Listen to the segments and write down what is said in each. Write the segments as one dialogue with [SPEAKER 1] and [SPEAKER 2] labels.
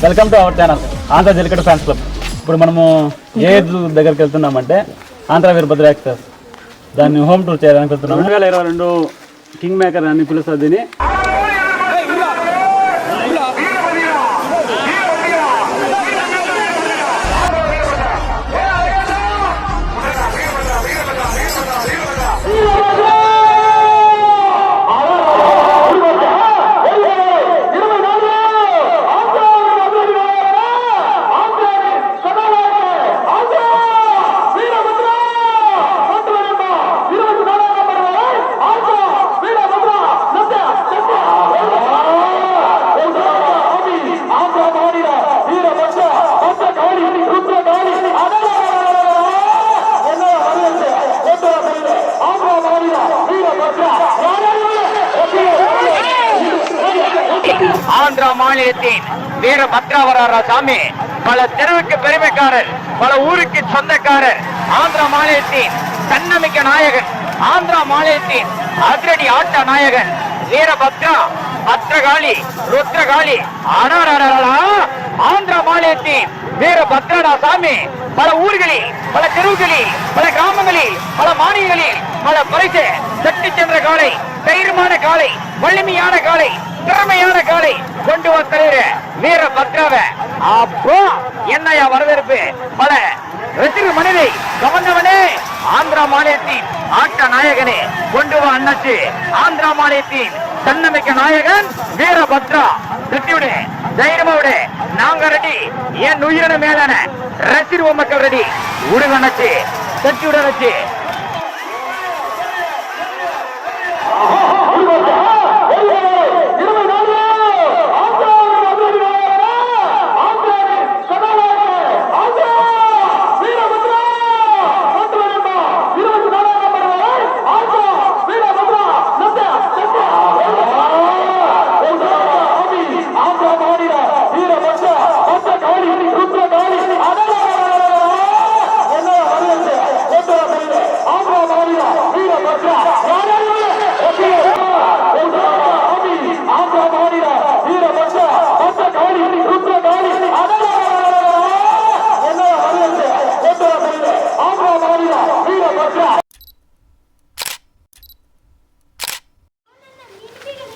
[SPEAKER 1] Welcome to our channel Andhra Jallikattu fans club. ఇప్పుడు మనము ఏ దగ్గరికి వెళ్తున్నామంటే ఆంధ్ర వీరభద్ర ఎక్స్ప్రెస్ దాన్ని హోమ్ టూర్ చేయడానికి వెళ్తున్నాం. 2022 కింగ్ మేకర్ అని పిలుస్తుంది దీన్ని.
[SPEAKER 2] ஆந்திரா மாநிலத்தின் வீரபத்ராவராரா சாமி பல தெருவுக்கு பெருமைக்காரர், பல ஊருக்கு சொந்தக்காரர். ஆந்திரா மாநிலத்தின் தன்னமிக்க நாயகன், ஆந்திரா மாநிலத்தின் அதிரடி ஆட்ட நாயகன் வீரபத்ரா, பத்ரகாளி, ருத்ரகாளி. ஆந்திரா மாநிலத்தின் வீரபத்ரா சாமி பல ஊர்களில், பல தெருவுகளில், பல கிராமங்களில், பல மாநிலங்களில் பல பரிசு சட்டி சென்ற காலை, தைரியமான காலை, வலிமையான காலை, திறமையான காலை கொண்டு வந்த வீரபத்ராவ. அப்போ என்னையா வரவேற்பு, பல ரசிகர் மனிதை கவர்ந்தவனே, ஆந்திரா மாநிலத்தின் ஆட்ட நாயகனே கொண்டு வா அண்ணாச்சு. ஆந்திரா மாநிலத்தின் தன்னமிக்க நாயகன் வீரபத்ரா. வெற்றியோட தைரியமோட நாங்க ரெடி, என் உயிரின மேலான ரசிகர் மக்கள் ரெடி. உடுங்க அண்ணாச்சு, வெற்றியோட அண்ணாச்சு.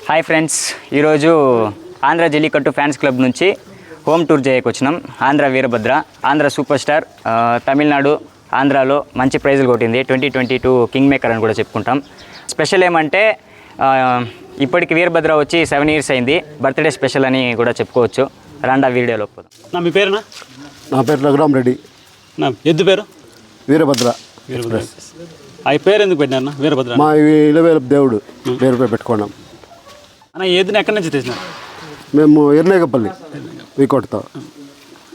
[SPEAKER 3] హాయ్ ఫ్రెండ్స్, ఈరోజు ఆంధ్ర జల్లికట్టు ఫ్యాన్స్ క్లబ్ నుంచి హోమ్ టూర్ చేయకు వచ్చినాం. ఆంధ్ర వీరభద్ర, ఆంధ్ర సూపర్ స్టార్, తమిళనాడు ఆంధ్రాలో మంచి ప్రైజులు కొట్టింది. 2022 కింగ్ మేకర్ అని కూడా చెప్పుకుంటాం. స్పెషల్ ఏమంటే ఇప్పటికి వీరభద్ర వచ్చి 7 years అయింది. బర్త్డే స్పెషల్ అని కూడా చెప్పుకోవచ్చు. రాండా వీడియోలో పోదాం.
[SPEAKER 1] మీ పేరునా?
[SPEAKER 4] నా పేరు రఘురామ్ రెడ్డి.
[SPEAKER 1] నా ఎద్దు పేరు
[SPEAKER 4] వీరభద్ర.
[SPEAKER 1] ఆ పేరు ఎందుకు పెట్టినారు వీరభద్ర?
[SPEAKER 4] మా ఇలవేల దేవుడు పేరు పెట్టుకున్నాం.
[SPEAKER 1] అన్న ఎద్దుని ఎక్కడి నుంచి తెచ్చినారు?
[SPEAKER 4] మేము ఎర్నేగపల్లి వీకోటతో.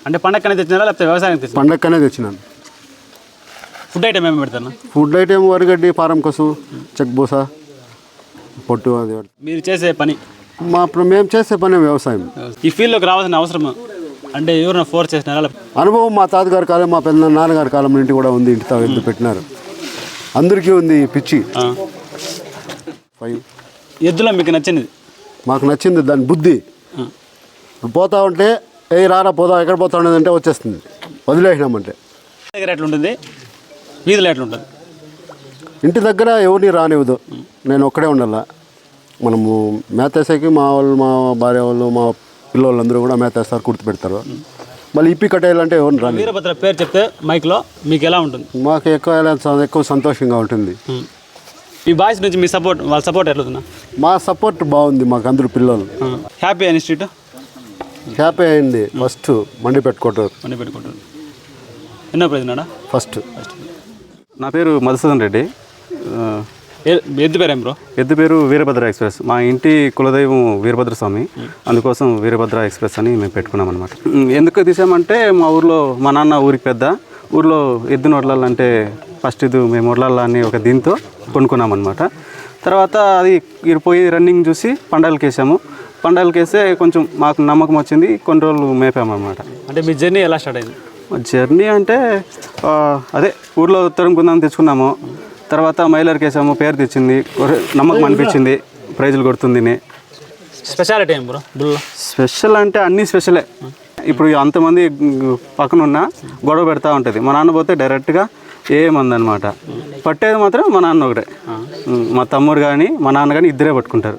[SPEAKER 1] అంటే పండక్కనే తెచ్చినారా లేకపోతే వ్యవసాయం తెచ్చినారా?
[SPEAKER 4] పండక్కనే తెచ్చినాను.
[SPEAKER 1] ఫుడ్ ఐటమ్ ఏమి పెడతాను?
[SPEAKER 4] ఫుడ్ ఐటెం వరిగడ్డి, పారం కసు, చెక్ బూస, పొట్టు. అది
[SPEAKER 1] మీరు చేసే పని?
[SPEAKER 4] మేము చేసే పని వ్యవసాయం.
[SPEAKER 1] ఈ ఫీల్డ్లోకి రావాల్సిన అవసరం అంటే ఎవరైనా ఫోర్స్ చేసినారా?
[SPEAKER 4] అనుభవం మా తాతగారి కాలం, మా పెద్ద నాన్నగారి కాలం నుండి కూడా ఉంది. ఇంటితో ఎద్దు పెట్టినారు. అందరికీ ఉంది పిచ్చి.
[SPEAKER 1] ఎద్దులో మీకు నచ్చింది?
[SPEAKER 4] మాకు నచ్చింది దాని బుద్ధి. పోతా ఉంటే ఏ రారా పోదా, ఎక్కడ పోతా ఉండేదంటే వచ్చేస్తుంది. వదిలేసినామంటే.
[SPEAKER 1] దగ్గర ఎట్లుంటుంది, వీధిలో ఎట్లుంటుంది?
[SPEAKER 4] ఇంటి దగ్గర ఎవరిని రానివ్వదు, నేను ఒక్కడే ఉండాల. మనము మేతేసేకి మా వాళ్ళు, మా భార్య వాళ్ళు, మా పిల్లలు అందరూ కూడా మేతేస్తారు, కుర్తి పెడతారు. మళ్ళీ ఇప్పి కట్టేయాలంటే ఎవరిని రాని.
[SPEAKER 1] వీరభద్ర పేరు చెప్తే మైక్లో మీకు ఎలా ఉంటుంది?
[SPEAKER 4] మాకు ఎక్కువ సంతోషంగా ఉంటుంది.
[SPEAKER 1] ఈ బాయ్స్ నుంచి మీ సపోర్ట్, వాళ్ళ సపోర్ట్ ఎట్లుందా?
[SPEAKER 4] మా సపోర్ట్ బాగుంది. మాకు అందరూ పిల్లలు
[SPEAKER 1] హ్యాపీ ఇన్స్టిట్యూట్
[SPEAKER 4] హ్యాపీ అయింది. ఫస్ట్ మండి పెట్టుకుంటారు.
[SPEAKER 1] ఎన్నో ప్రైజ్
[SPEAKER 4] ఫస్ట్.
[SPEAKER 5] నా పేరు మధుసూదన్ రెడ్డి.
[SPEAKER 1] ఎద్దు పేరు ఏం బ్రో?
[SPEAKER 5] ఎద్దు పేరు వీరభద్ర ఎక్స్ప్రెస్. మా ఇంటి కులదైవం వీరభద్ర స్వామి, అందుకోసం వీరభద్ర ఎక్స్ప్రెస్ అని మేము పెట్టుకున్నాం అనమాట. ఎందుకు తీసామంటే మా ఊర్లో మా నాన్న ఊరికి పెద్ద, ఊర్లో ఎద్దును వదలాలంటే ఫస్ట్ ఇది మేము వదలాలా అని ఒక దీంతో కొనుక్కున్నాం అనమాట. తర్వాత అది పోయి రన్నింగ్ చూసి పండాలకి వేసాము. పండాలకి వేస్తే కొంచెం మాకు నమ్మకం వచ్చింది, కొన్ని రోజులు మేపాము అనమాట.
[SPEAKER 1] అంటే మీ జర్నీ ఎలా స్టార్ట్ అయింది?
[SPEAKER 5] జర్నీ అంటే అదే ఊర్లో తరుముకుందాం తెచ్చుకున్నాము. తర్వాత మైలర్కి వేసాము, పేరు తెచ్చింది, నమ్మకం అనిపించింది, ప్రైజులు కొడుతుంది.
[SPEAKER 1] స్పెషాలిటీ ఏం బ్రో బుల్లో?
[SPEAKER 5] స్పెషల్ అంటే అన్నీ స్పెషలే. ఇప్పుడు అంతమంది పక్కన ఉన్న గొడవ పెడతా ఉంటుంది. మా నాన్న పోతే డైరెక్ట్గా ఏమందనమాట. పట్టేది మాత్రం మా నాన్న ఒకటే, మా తమ్ముడు కానీ మా నాన్న కానీ ఇద్దరే పట్టుకుంటారు.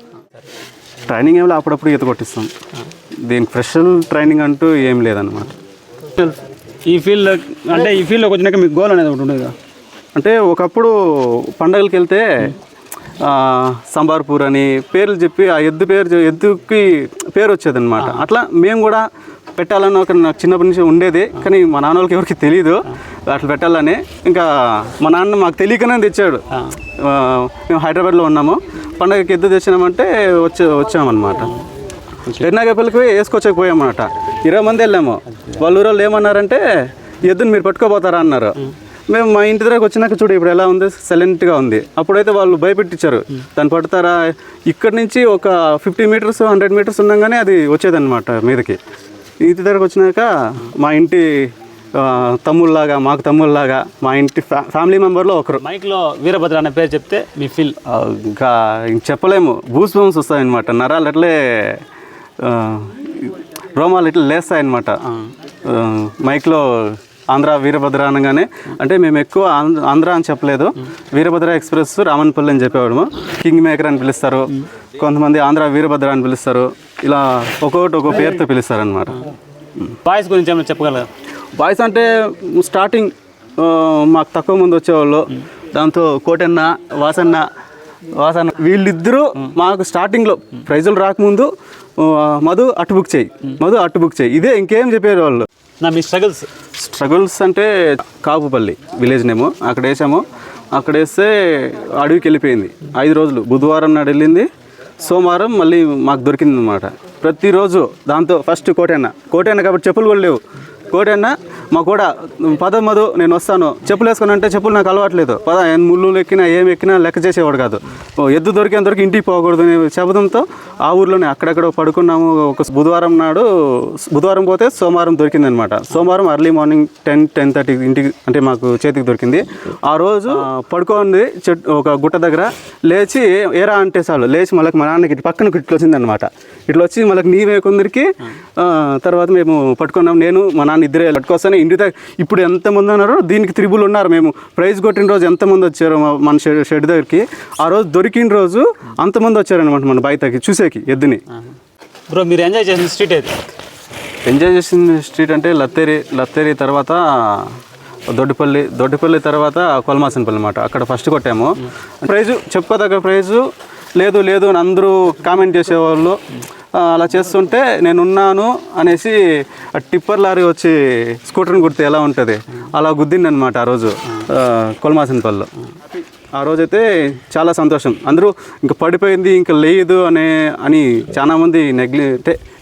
[SPEAKER 5] ట్రైనింగ్ ఏమో అప్పుడప్పుడు ఈత కొట్టిస్తాం. దీనికి స్పెషల్ ట్రైనింగ్ అంటూ ఏం లేదన్నమాట.
[SPEAKER 1] ఈ ఫీల్డ్ అంటే ఈ ఫీల్డ్లోకి వచ్చినాక మీకు గోల్ అనేది ఒకటి ఉండేది.
[SPEAKER 5] అంటే ఒకప్పుడు పండగలకి వెళ్తే సంబార్పూర్ అని పేర్లు చెప్పి ఆ ఎద్దుకి పేరు వచ్చేదన్నమాట. అట్లా మేము కూడా పెట్టాలని ఒక నాకు చిన్నప్పటి నుంచి ఉండేది, కానీ మా నాన్న వాళ్ళకి ఎవరికి తెలియదు అట్లా పెట్టాలని. ఇంకా మా నాన్న మాకు తెలియకనే తెచ్చాడు. మేము హైదరాబాద్లో ఉన్నాము, పండగకి ఎద్దు తెచ్చినామంటే వచ్చామన్నమాట. ఎర్నాగపల్లికి వేసుకొచ్చకపోయామన్నమాట. 20 మంది వెళ్ళాము. వాళ్ళ ఊరోళ్ళు ఏమన్నారంటే ఎద్దుని మీరు పట్టుకోపోతారా అన్నారు. మేము మా ఇంటి దగ్గరకు వచ్చినాక చూడు ఇప్పుడు ఎలా ఉంది, సైలెంట్గా ఉంది. అప్పుడైతే వాళ్ళు భయపెట్టించారు, దాన్ని పడతారా. ఇక్కడి నుంచి ఒక 50 మీటర్స్ 100 మీటర్స్ ఉండగానే అది వచ్చేదన్నమాట మీదకి. ఇంటి దగ్గరకు వచ్చినాక మా ఇంటి తమ్ముళ్ళలాగా, మాకు తమ్ముళ్ళలాగా, మా ఇంటి ఫ్యామిలీ మెంబర్లో ఒకరు.
[SPEAKER 1] మైక్లో వీరభద్ర అనే పేరు చెప్తే మీ ఫీల్
[SPEAKER 5] ఇంకా చెప్పలేము, బూస్ బంప్స్ వస్తాయన్నమాట. నరాలు అట్లే రోమాలు ఇట్లా లేస్తాయన్నమాట. మైక్లో ఆంధ్ర వీరభద్ర అనగానే, అంటే మేము ఎక్కువ ఆంధ్ర అని చెప్పలేదు, వీరభద్ర ఎక్స్ప్రెస్ రామన్పల్లి అని చెప్పేవాడు. కింగ్ మేకర్ అని పిలుస్తారు, కొంతమంది ఆంధ్ర వీరభద్ర అని పిలుస్తారు. ఇలా ఒక్కొక్కటి ఒక్కో పేరుతో పిలుస్తారు అనమాట.
[SPEAKER 1] బాయ్స్ గురించి ఏమైనా చెప్పగలరా?
[SPEAKER 5] బాయ్స్ అంటే స్టార్టింగ్ మాకు తక్కువ మంది వచ్చేవాళ్ళు. దాంతో కోటన్న, వాసన్న వీళ్ళిద్దరూ మాకు స్టార్టింగ్లో ప్రైజులు రాకముందు మధు అటు బుక్ చేయి ఇదే, ఇంకేం చెప్పారు వాళ్ళు.
[SPEAKER 1] మీ
[SPEAKER 5] స్ట్రగుల్స్ అంటే కాపుపల్లి విలేజ్ నేమో, అక్కడ వేసాము. అక్కడ వేస్తే అడవికి వెళ్ళిపోయింది 5 రోజులు. బుధవారం నాడు వెళ్ళింది, సోమవారం మళ్ళీ మాకు దొరికింది అనమాట. ప్రతిరోజు దాంతో ఫస్ట్ కోటన్న కాబట్టి చెప్పులు కూడా లేవు. కోటన్న మా కూడా పద మధు నేను వస్తాను, చెప్పులు వేసుకుని అంటే చెప్పులు నాకు అలవాట్లేదు, పద ముళ్ళు ఎక్కినా ఏం ఎక్కినా లెక్క చేసేవాడు కాదు. ఎద్దు దొరికేంతవరకు ఇంటికి పోకూడదు అనే శబ్దంతో ఆ ఊర్లోనే అక్కడెక్కడ పడుకున్నాము. ఒక బుధవారం పోతే సోమవారం దొరికిందనమాట. సోమవారం ఎర్లీ మార్నింగ్ 10-10:30 ఇంటికి అంటే మాకు చేతికి దొరికింది. ఆ రోజు పడుకోండి ఒక గుట్ట దగ్గర, లేచి ఏరా అంటే చాలు లేచి మళ్ళీ మా నాన్నకి ఇటు పక్కన ఇట్లా వచ్చిందనమాట. ఇట్లా వచ్చి మళ్ళీ నీవే కొందరికి తర్వాత మేము పట్టుకున్నాం. నేను మా నాన్న ఇద్దరే పట్టుకొస్తాను ఇంటి దగ్గర. ఇప్పుడు ఎంతమంది ఉన్నారో దీనికి 3 ఉన్నారు. మేము ప్రైజ్ కొట్టిన రోజు ఎంతమంది వచ్చారో మన షెడ్ దగ్గరికి, ఆ రోజు దొరికిన రోజు అంతమంది వచ్చారనమాట మన బయటకి చూసేకి ఎద్దుని.
[SPEAKER 1] బ్రో మీరు ఎంజాయ్ చేసిన స్ట్రీట్ అయితే?
[SPEAKER 5] ఎంజాయ్ చేసిన స్ట్రీట్ అంటే లత్తేరి తర్వాత దొడ్డిపల్లి తర్వాత కొలమాసనపల్లి అనమాట. అక్కడ ఫస్ట్ కొట్టాము. ప్రైజు చెప్పుకోదగ్గ ప్రైజు లేదు అని అందరూ కామెంట్ చేసేవాళ్ళు. అలా చేస్తుంటే నేనున్నాను అనేసి టిప్పర్ లారీ వచ్చి స్కూటర్ని గుర్తు ఎలా ఉంటుంది అలా గుద్దింది అనమాట ఆ రోజు కొలమాసనపల్లిలో. ఆ రోజైతే చాలా సంతోషం. అందరూ ఇంకా పడిపోయింది ఇంకా లేదు అని చాలామంది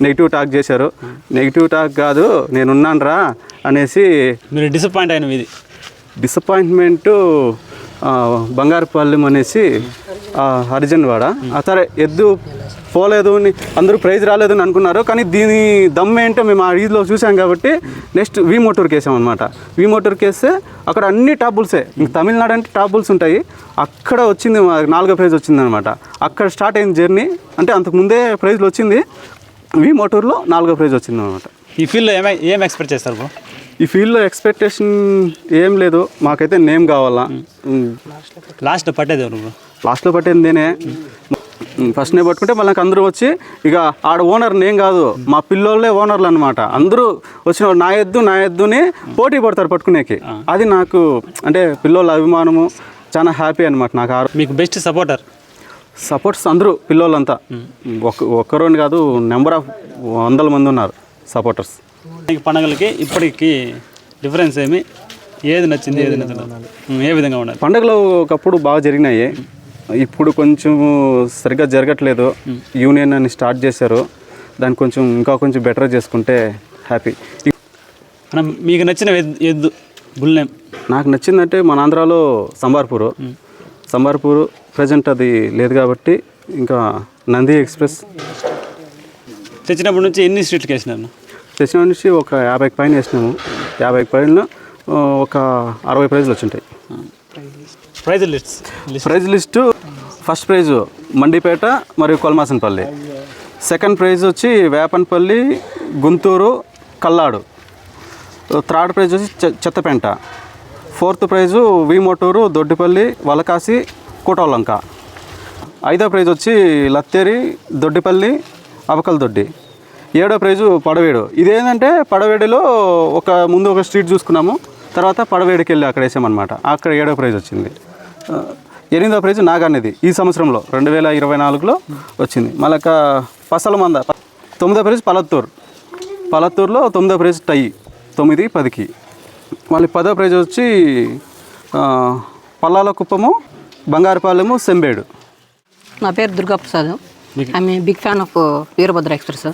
[SPEAKER 5] నెగిటివ్ టాక్ చేశారు. నెగిటివ్ టాక్ కాదు, నేనున్నాను రా అనేసి.
[SPEAKER 1] మీరు డిసప్పాయింట్ అయిన ఇది?
[SPEAKER 5] డిసప్పాయింట్మెంటు బంగారుపల్లెం అనేసి హరిజన్ వాడ. సరే ఎద్దు పోలేదు అని అందరూ ప్రైజ్ రాలేదు అని అనుకున్నారు, కానీ దీని దమ్ ఏంటో మేము ఆ ఈద్లో చూసాం కాబట్టి నెక్స్ట్ వి మోటర్కి వేసాం అనమాట. వి మోటర్కి వేస్తే అక్కడ అన్ని టాప్ బుల్సే. ఇంక తమిళనాడు అంటే టాప్ బుల్స్ ఉంటాయి. అక్కడ వచ్చింది 4వ ప్రైజ్ వచ్చింది అనమాట. అక్కడ స్టార్ట్ అయింది జర్నీ. అంటే అంతకుముందే ప్రైజ్లు వచ్చింది, వి మోటర్లో 4వ ప్రైజ్ వచ్చింది అనమాట.
[SPEAKER 1] ఈ ఫీల్డ్లో ఏం ఎక్స్పెక్ట్ చేస్తారు బ్రో?
[SPEAKER 5] ఈ ఫీల్డ్లో ఎక్స్పెక్టేషన్ ఏం లేదు, మాకైతే నేమ్ కావాలా.
[SPEAKER 1] లాస్ట్లో పట్టేది ఎవరు బ్రో?
[SPEAKER 5] లాస్ట్లో పట్టేది నేనే. ఫస్ట్ నేను పట్టుకుంటే మళ్ళీ నాకు అందరూ వచ్చి ఇక ఆడ ఓనర్ నేను కాదు, మా పిల్లోళ్ళే ఓనర్లు అనమాట. అందరూ వచ్చిన నా ఎద్దుని పోటీ పడతారు పట్టుకునేకి. అది నాకు అంటే పిల్లోళ్ళ అభిమానము, చాలా హ్యాపీ అనమాట నాకు.
[SPEAKER 1] మీకు బెస్ట్
[SPEAKER 5] సపోర్ట్స్ అందరూ పిల్లోళ్ళంతా, ఒక్కరోని కాదు, నెంబర్ ఆఫ్ 100 మంది ఉన్నారు సపోర్టర్స్.
[SPEAKER 1] పండుగలకి ఇప్పటికి డిఫరెన్స్ ఏది నచ్చింది, ఏది నచ్చలేదు, ఏ విధంగా ఉండాలి?
[SPEAKER 5] పండుగలు ఒకప్పుడు బాగా జరిగినాయి, ఇప్పుడు కొంచెం సరిగ్గా జరగట్లేదు. యూనియన్ అని స్టార్ట్ చేశారు, దాన్ని ఇంకా కొంచెం బెటర్ చేసుకుంటే హ్యాపీ.
[SPEAKER 1] మీకు నచ్చిన ఎద్దు బుల్ నేమ్?
[SPEAKER 5] నాకు నచ్చిందంటే మన ఆంధ్రాలో సంబార్పూరు ప్రజెంట్ అది లేదు కాబట్టి ఇంకా నంది ఎక్స్ప్రెస్.
[SPEAKER 1] తెచ్చినప్పటి నుంచి ఎన్ని స్ట్రీట్లకి వేసినారు?
[SPEAKER 5] తెచ్చినప్పటి నుంచి ఒక 50 పైన వేసినాము. 50 పైన ఒక 60 ప్రైజ్లు వచ్చింటాయి. Prize list first prize Mandipeta మరియు కొలమాసనపల్లి, సెకండ్ ప్రైజ్ వచ్చి వేపనపల్లి, గుంటూరు, కల్లాడు. థర్డ్ ప్రైజ్ వచ్చి చెత్తపెంట. Fourth prize Veemoturu, Doddipalli, Valakasi, Kotolanka. 5వ ప్రైజ్ వచ్చి లత్తేరి, దొడ్డిపల్లి, అబకల్దొడ్డి. 7వ ప్రైజు పడవేడు. ఇదేంటంటే పడవేడిలో ముందు ఒక స్ట్రీట్ చూసుకున్నాము, తర్వాత పడవేడికి వెళ్ళి అక్కడ వేసామన్నమాట. అక్కడ 7వ ప్రైజ్ వచ్చింది. 8వ ప్రైజు నాగన్నది ఈ సంవత్సరంలో 2024లో వచ్చింది. మళ్ళీ పసలమంద. 9వ ప్రైజ్ పలత్తూరులో 9వ ప్రైజ్ టై 9-10కి. మళ్ళీ 10వ ప్రైజ్ వచ్చి పల్లాల కుప్పము, బంగారుపాలెము, సెంబేడు.
[SPEAKER 6] నా పేరు Durgaprasad. I'm big fan of Veerabhadra Express.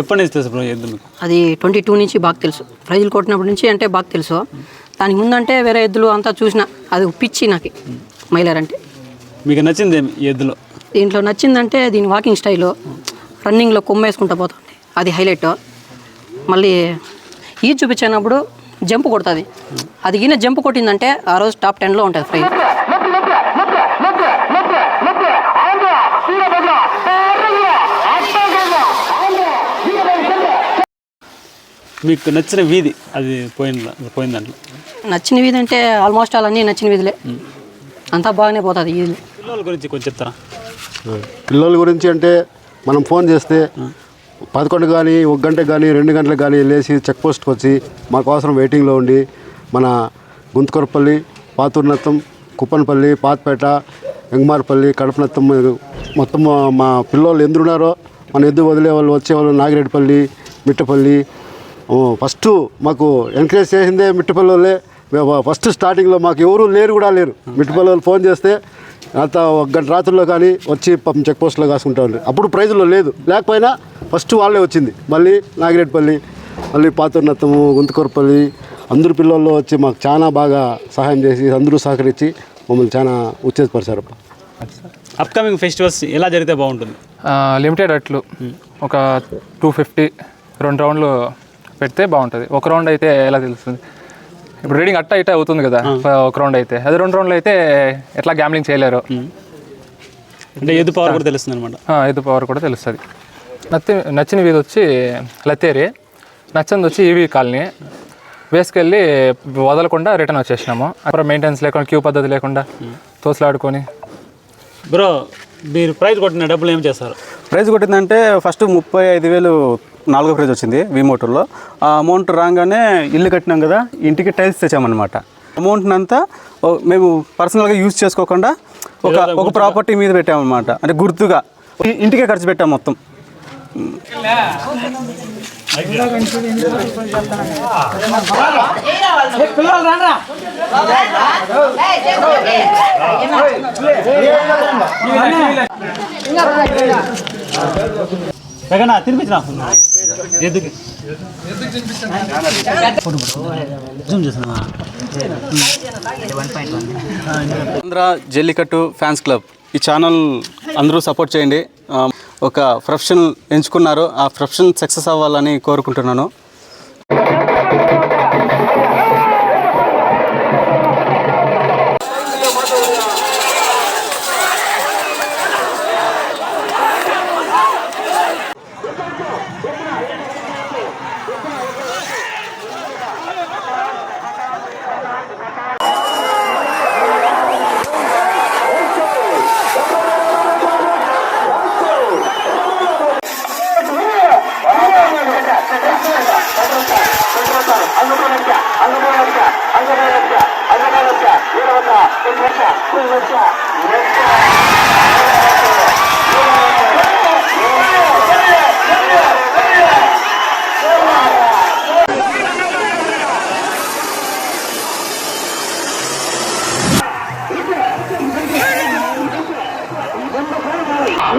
[SPEAKER 1] ఎప్పటి నుంచి తెలుసు బ్రో ఎద్దులు?
[SPEAKER 6] అది 22 నుంచి బాగా తెలుసు. ప్రైజులు కొట్టినప్పటి నుంచి అంటే బాగా తెలుసు. దానికి ముందంటే వేరే ఎద్దులు అంతా చూసిన, అది పిచ్చి నాకు మైలర్ అంటే.
[SPEAKER 1] మీకు నచ్చింది ఈ ఎద్దులో?
[SPEAKER 6] దీంట్లో నచ్చిందంటే దీని వాకింగ్ స్టైలు, రన్నింగ్లో కొమ్మ వేసుకుంటూ పోతుంది, అది హైలైట్. మళ్ళీ ఈజ్ చూపించినప్పుడు జంప్ కొడుతుంది. అది ఈయన జంప్ కొట్టిందంటే ఆ రోజు టాప్ 10లో ఉంటుంది ప్రైజ్.
[SPEAKER 1] మీకు నచ్చిన వీధి అది పోయిన దాంట్లో?
[SPEAKER 6] నచ్చిన వీధి అంటే ఆల్మోస్ట్ అన్నీ నచ్చిన వీధులే, అంతా బాగానే పోతుంది వీధులు.
[SPEAKER 1] పిల్లల గురించి కొంచెం చెప్తారా?
[SPEAKER 4] పిల్లల గురించి అంటే మనం ఫోన్ చేస్తే 11 కానీ 1 గంటకు కానీ 2 గంటలకు కానీ వెళ్ళేసి చెక్ పోస్ట్కి వచ్చి మాకోసం వెయిటింగ్లో ఉండి మన గుంతకొరపల్లి, పాతూరునత్తం, కుప్పనపల్లి, పాతపేట, ఎంగమారపల్లి, కడపనత్తం మొత్తం మా పిల్లలు ఎందున్నారో మన ఎద్దు వదిలే వాళ్ళు వచ్చేవాళ్ళు నాగిరెడ్డిపల్లి, మిట్టపల్లి. ఫస్ట్ మాకు ఎంకరేజ్ చేసిందే మిట్టపల్లి వాళ్ళే. ఫస్ట్ స్టార్టింగ్లో మాకు ఎవరు లేరు మిట్టపల్లి వాళ్ళు ఫోన్ చేస్తే అంత 1 గంట రాత్రుల్లో కానీ వచ్చి పాపం చెక్ పోస్ట్లో కాసుకుంటా ఉండే. అప్పుడు ప్రైజులో లేకపోయినా ఫస్ట్ వాళ్ళే వచ్చింది. మళ్ళీ నాగిరెడ్డిపల్లి, మళ్ళీ పాతూరునత్తము, గుంతకొరపల్లి అందరు పిల్లల్లో వచ్చి మాకు చాలా బాగా సహాయం చేసి అందరూ సహకరించి మమ్మల్ని చాలా ఉత్తేజపరిచారు.
[SPEAKER 1] అప్కమింగ్ ఫెస్టివల్స్ ఎలా జరిగితే బాగుంటుంది?
[SPEAKER 7] లిమిటెడ్ అట్లు ఒక 250 2 రౌండ్లు పెడితే బాగుంటుంది. 1 రౌండ్ అయితే ఎలా తెలుస్తుంది? ఇప్పుడు రీడింగ్ అట్ట అవుతుంది కదా 1 రౌండ్ అయితే. అది 2 రౌండ్లు అయితే ఎట్లా గ్యాంబ్లింగ్ చేయలేరు.
[SPEAKER 1] అంటే ఎద్దు పవర్ కూడా తెలుస్తుంది అనమాట.
[SPEAKER 7] ఎద్దు పవర్ కూడా తెలుస్తుంది. నచ్చిన వీధి వచ్చి లత్తేరి, నచ్చింది వచ్చి ఈవీ కాలనీ. వేసుకెళ్ళి వదలకుండా రిటర్న్ వచ్చేసినాము. అక్కడ మెయింటెనెన్స్ లేకుండా, క్యూ పద్ధతి లేకుండా తోసులాడుకొని.
[SPEAKER 1] బ్రో మీరు ప్రైజ్ కొట్టిన డబ్బులు ఏం చేస్తారు?
[SPEAKER 5] ప్రైజ్ కొట్టిందంటే ఫస్ట్ 35,000 4వ ప్రైజ్ వచ్చింది వీమోటూర్లో. ఆ అమౌంట్ రాగానే ఇల్లు కట్టినాం కదా, ఇంటికి టైల్స్ తెచ్చామన్నమాట. అమౌంట్ని అంతా మేము పర్సనల్గా యూజ్ చేసుకోకుండా ఒక ప్రాపర్టీ మీద పెట్టామన్నమాట. అంటే గుర్తుగా ఇంటికే ఖర్చు పెట్టాం మొత్తం.
[SPEAKER 1] తినిపించిన
[SPEAKER 5] ఆంధ్ర జల్లికట్టు ఫ్యాన్స్ క్లబ్ ఈ ఛానల్ అందరూ సపోర్ట్ చేయండి. ఒక ప్రొఫెషన్ ఎంచుకున్నారు, ఆ ప్రొఫెషన్ సక్సెస్ అవ్వాలని కోరుకుంటున్నాను.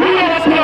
[SPEAKER 2] వీరభద్ర